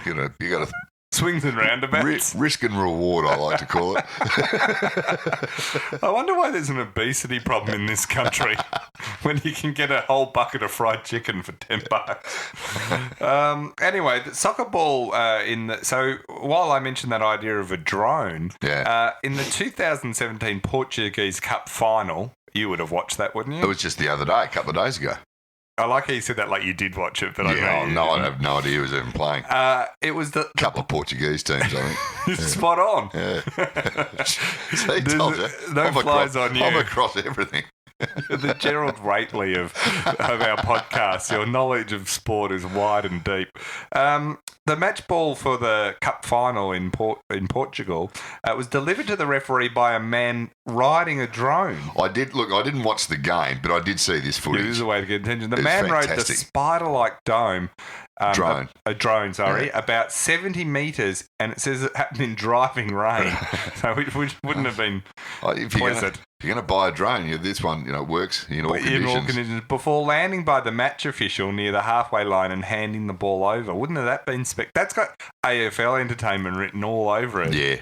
You got to Swings and roundabouts. Risk and reward, I like to call it. I wonder why there's an obesity problem in this country when you can get a whole bucket of fried chicken for $10. Anyway, the soccer ball so while I mentioned that idea of a drone, in the 2017 Portuguese Cup final, you would have watched that, wouldn't you? It was just the other day, a couple of days ago. I like how you said that like you did watch it, but I have no idea who was even playing. It was the couple of Portuguese teams, I think. Spot on. Yeah. See, told you. No flies on you. I'm across everything. The Gerald Waitley of our podcast. Your knowledge of sport is wide and deep. The match ball for the cup final in Portugal was delivered to the referee by a man riding a drone. I didn't watch the game, but I did see this footage. This is a way to get attention. The man rode the spider-like dome. Drone. A drone, sorry, about 70 metres, and it says it happened in driving rain. So it wouldn't have been pleasant. If you're going to buy a drone, this one works in all conditions. Before landing by the match official near the halfway line and handing the ball over. Wouldn't have that been That's got AFL entertainment written all over it. Yeah.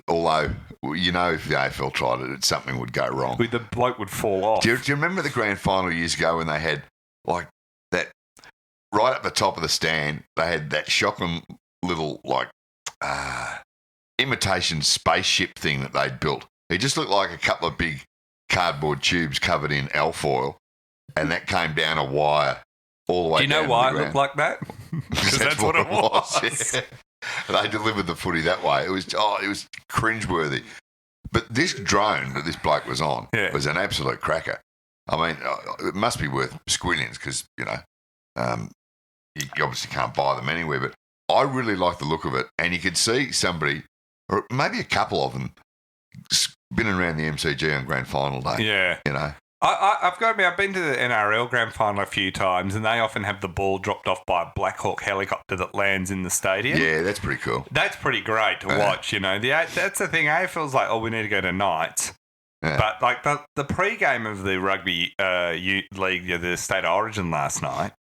Although, if the AFL tried it, something would go wrong. The bloke would fall off. Do you remember the grand final years ago when they had, like, that right at the top of the stand, they had that shocking little, like, imitation spaceship thing that they'd built. It just looked like a couple of big cardboard tubes covered in alfoil, and that came down a wire all the way down. Do you know why it looked like that? Because that's what it was. Yeah. They delivered the footy that way. It was cringeworthy. But this drone that this bloke was on was an absolute cracker. I mean, it must be worth squillions because, you obviously can't buy them anywhere. But I really like the look of it. And you could see somebody, or maybe a couple of them, spinning around the MCG on grand final day. Yeah. I've got to admit, I've been to the NRL grand final a few times, and they often have the ball dropped off by a Black Hawk helicopter that lands in the stadium. Yeah, that's pretty cool. That's pretty great to watch, That's the thing. AFL's like, we need to go to Knights. Yeah. But like the pre-game of the rugby league, the State of Origin last night,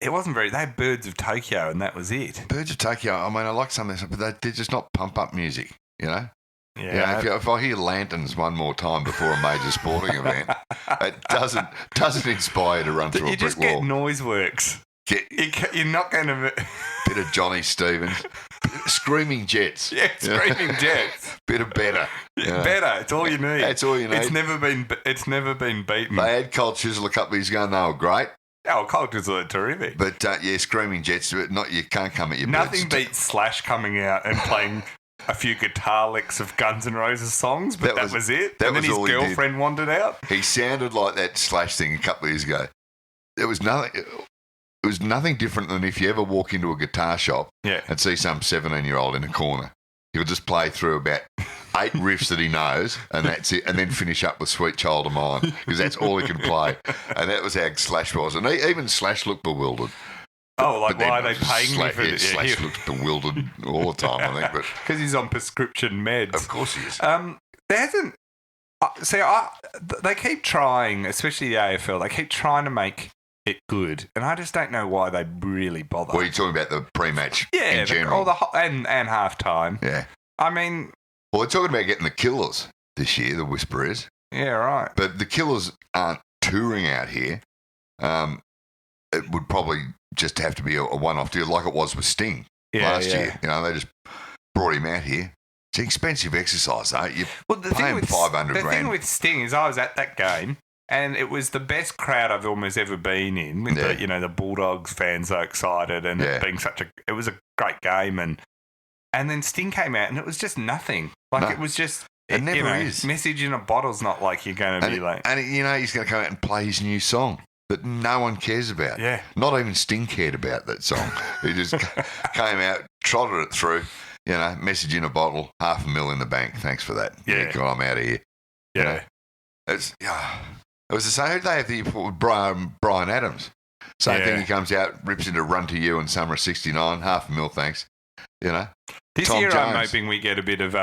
it wasn't very. They had Birds of Tokyo, and that was it. Birds of Tokyo. I mean, I like some of this, but they're just not pump-up music, Yeah. If I hear Lanterns one more time before a major sporting event, it doesn't inspire you to run through a brick wall. You just get noise works. You're not going to... Bit of Johnny Stevens. Screaming Jets. Yeah, Screaming Jets. Bit of Better. Better. It's all you need. That's all you need. It's never been beaten. They had Cold Chisel a couple of years ago and they were great. Oh, Cold Chisel are terrific. But, Screaming Jets, you can't come at your Nothing beats Slash coming out and playing a few guitar licks of Guns N' Roses songs, but that was it. And then his girlfriend wandered out. He sounded like that Slash thing a couple of years ago. There was nothing... It was nothing different than if you ever walk into a guitar shop and see some 17-year-old in a corner. He'll just play through about 8 riffs that he knows, and that's it, and then finish up with Sweet Child of Mine, because that's all he can play. And that was how Slash was. And even Slash looked bewildered. Oh, like, why are they paying me for this? Slash looks bewildered all the time, I think. Because he's on prescription meds. Of course he is. There hasn't... they keep trying, especially the AFL, they keep trying to make it good, and I just don't know why they really bother. Well, you're talking about the pre-match in general. And half-time. Yeah. I mean... Well, they're talking about getting the Killers this year, the whisper is. Yeah, right. But the Killers aren't touring out here. It would probably just have to be a one-off deal like it was with Sting last year. They just brought him out here. It's an expensive exercise, though. You're paying $500,000. The thing with Sting is I was at that game, and it was the best crowd I've almost ever been in. With the Bulldogs fans so excited, and it being it was a great game, and then Sting came out, and it was just nothing. It was just it never is. Message in a bottle's not like you're going to be like, and he's going to come out and play his new song that no one cares about. Yeah, not even Sting cared about that song. He just came out, trotted it through. Message in a bottle, $500,000 in the bank. Thanks for that. Yeah, I'm out of here. Yeah, It was the same. Who did they have with Brian Adams? Same thing. He comes out, rips into Run to You in summer of '69. $500,000, thanks. This Tom year, Jones. I'm hoping we get a bit of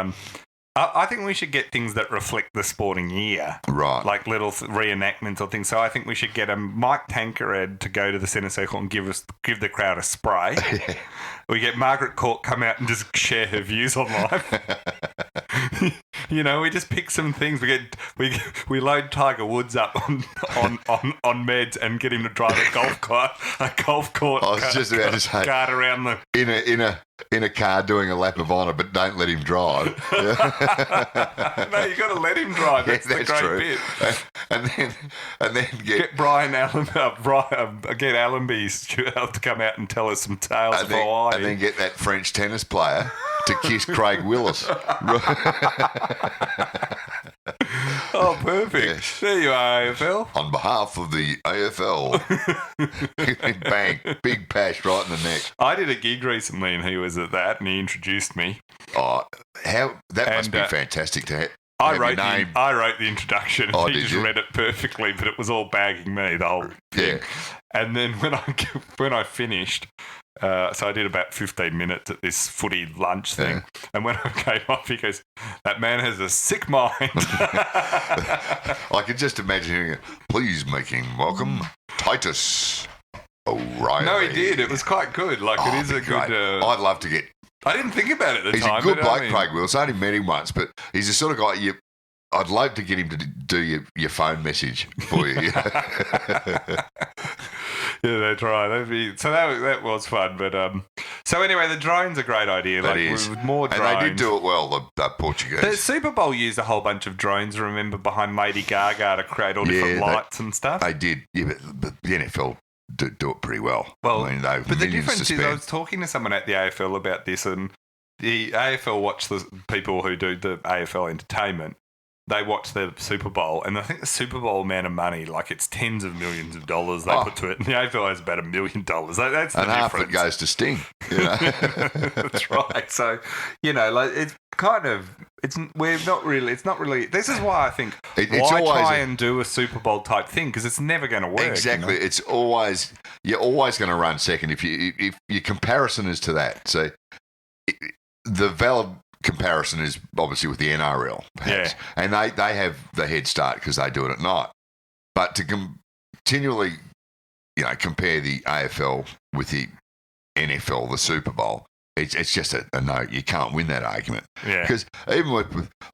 I think we should get things that reflect the sporting year. Right. Like little reenactments or things. So I think we should get a Mike Tankerhead to go to the centre circle and give the crowd a spray. We get Margaret Court come out and just share her views on life. We just pick some things. We load Tiger Woods up on meds and get him to drive a golf cart. I was just about to say, cart around the in a car doing a lap of honour, but don't let him drive. No, you got to let him drive. That's the great true. bit. And then get Brian Allenby to come out and tell us some tales of Hawaii. And then get that French tennis player to kiss Craig Willis. Oh, perfect. Yes. There you are, AFL. On behalf of the AFL. Bang. Big pash right in the neck. I did a gig recently and he was at that and he introduced me. Oh, must be fantastic to have. I wrote the introduction. Oh, he just read it perfectly, but it was all bagging me, the whole thing. Yeah. And then when I finished, so I did about 15 minutes at this footy lunch thing. Yeah. And when I came off, he goes, "That man has a sick mind." I could just imagine hearing it. Please make him welcome Titus O'Reilly. No, he did. It was quite good. Like, it is a great. good... I'd love to get... I didn't think about it at the he's time. He's a good bloke, Craig Wills. I only met him once, but he's the sort of guy I'd like to get him to do your phone message for you. Yeah, that's right. So that was fun. But so anyway, the drone's a great idea. That is. With more drones. And they did do it well, the Portuguese. The Super Bowl used a whole bunch of drones, remember, behind Lady Gaga to create all different lights and stuff. They did. Yeah, but the NFL do it pretty well. Well, I mean, but the difference is I was talking to someone at the AFL about this, and the AFL watch the people who do the AFL entertainment. They watch the Super Bowl, and I think the Super Bowl amount of money, like it's tens of millions of dollars they put to it, and the AFL has about $1 million. That's the difference. And half of it goes to Sting. That's right. So, it's kind of, it's not really, this is why I think, why try and do a Super Bowl type thing? Because it's never going to work. Exactly. It's always, you're always going to run second if your comparison is to that. So, the valid comparison is obviously with the NRL, perhaps. Yeah. And they have the head start because they do it at night. But to continually, compare the AFL with the NFL, the Super Bowl, it's just a no. You can't win that argument. Yeah. Because even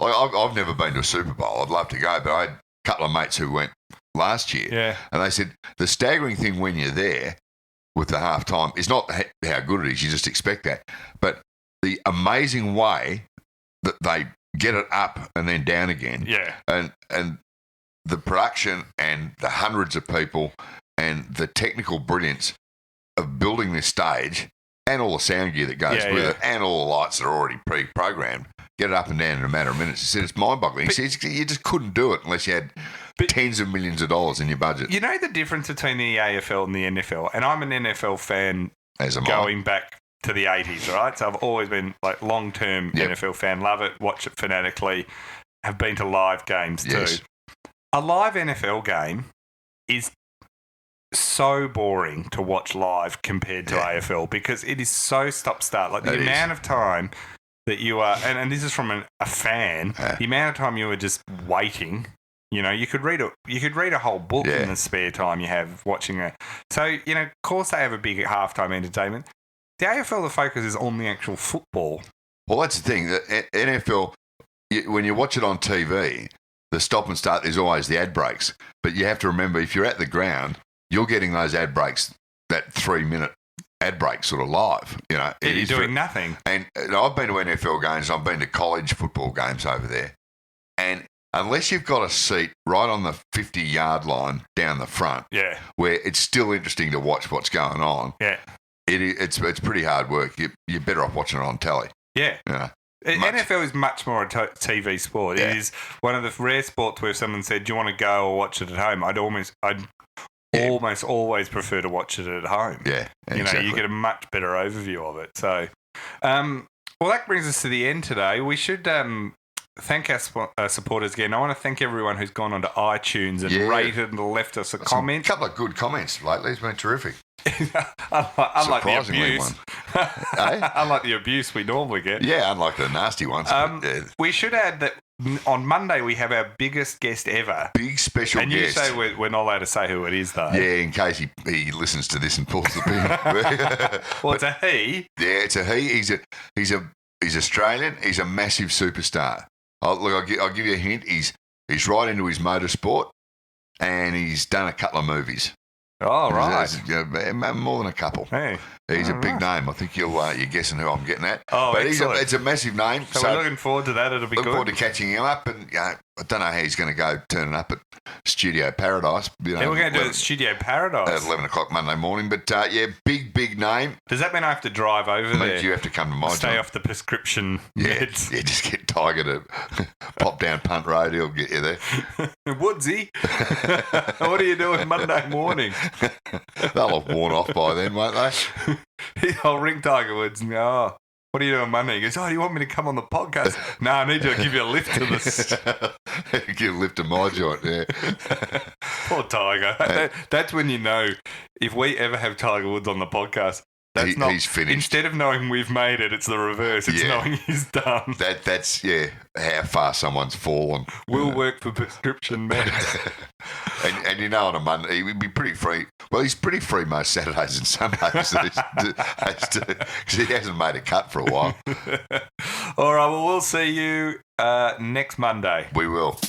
I've never been to a Super Bowl. I'd love to go, but I had a couple of mates who went last year. Yeah. And they said the staggering thing when you're there with the halftime is not how good it is. You just expect that. But the amazing way that they get it up and then down again. Yeah. And the production and the hundreds of people and the technical brilliance of building this stage and all the sound gear that goes with it and all the lights that are already pre-programmed, get it up and down in a matter of minutes. He said it's mind-boggling. He said you just couldn't do it unless you had tens of millions of dollars in your budget. You know the difference between the AFL and the NFL? And I'm an NFL fan going back to the 80s, right? So I've always been like long-term NFL fan, love it, watch it fanatically, have been to live games too. A live NFL game is so boring to watch live compared to AFL because it is so stop-start. Like the amount of time that you are, and this is from a fan, the amount of time you are just waiting. You could read a whole book in the spare time you have watching it. So, of course they have a big halftime entertainment. The AFL, the focus is on the actual football. Well, that's the thing. The NFL, when you watch it on TV, the stop and start is always the ad breaks. But you have to remember, if you're at the ground, you're getting those ad breaks, that 3-minute ad break sort of live. You're doing nothing. And I've been to NFL games. I've been to college football games over there. And unless you've got a seat right on the 50-yard line down the front, where it's still interesting to watch what's going on, it's pretty hard work. You're better off watching it on telly. Yeah. NFL is much more a TV sport. It is one of the rare sports where if someone said, "Do you want to go or watch it at home?" I'd almost always prefer to watch it at home. Yeah, exactly. You get a much better overview of it. So, well, that brings us to the end today. We should thank our supporters again. I want to thank everyone who's gone onto iTunes and rated and left us a comment. A couple of good comments lately. It's been terrific. Unlike the abuse. Unlike the abuse we normally get. Yeah, unlike the nasty ones. We should add that on Monday we have our biggest guest ever. Big special and guest. And you say we're not allowed to say who it is, though. Yeah, in case he listens to this and pulls the pin. Well, it's a he. Yeah, it's a he. He's Australian. He's a massive superstar. I'll give you a hint. He's right into his motorsport, and he's done a couple of movies. Oh, right. More than a couple. Hey. He's a big name. I think you're guessing who I'm getting at. Oh, but excellent. It's a massive name. So we're looking forward to that. It'll be good. Looking forward to catching him up. And I don't know how he's going to go turning up at Studio Paradise. We're going to do it at Studio Paradise. At 11 o'clock Monday morning. But, big name. Does that mean I have to drive over there? You have to come to my Stay off the prescription meds. Yeah, just get Tiger to pop down Punt Road. He'll get you there. Woodsy, what are you doing Monday morning? They'll have worn off by then, won't they? I'll ring Tiger Woods and go, oh, what are you doing Monday? He goes, oh, do you want me to come on the podcast? No, I need you to give you a lift to this. Give a lift to my joint, yeah. Poor Tiger. That's when you know, if we ever have Tiger Woods on the podcast, he's finished. Instead of knowing we've made it, it's the reverse. It's knowing he's done. That's how far someone's fallen. We'll work for prescription meds. and on a Monday, he would be pretty free. Well, he's pretty free most Saturdays and Sundays because he hasn't made a cut for a while. All right, well, we'll see you next Monday. We will.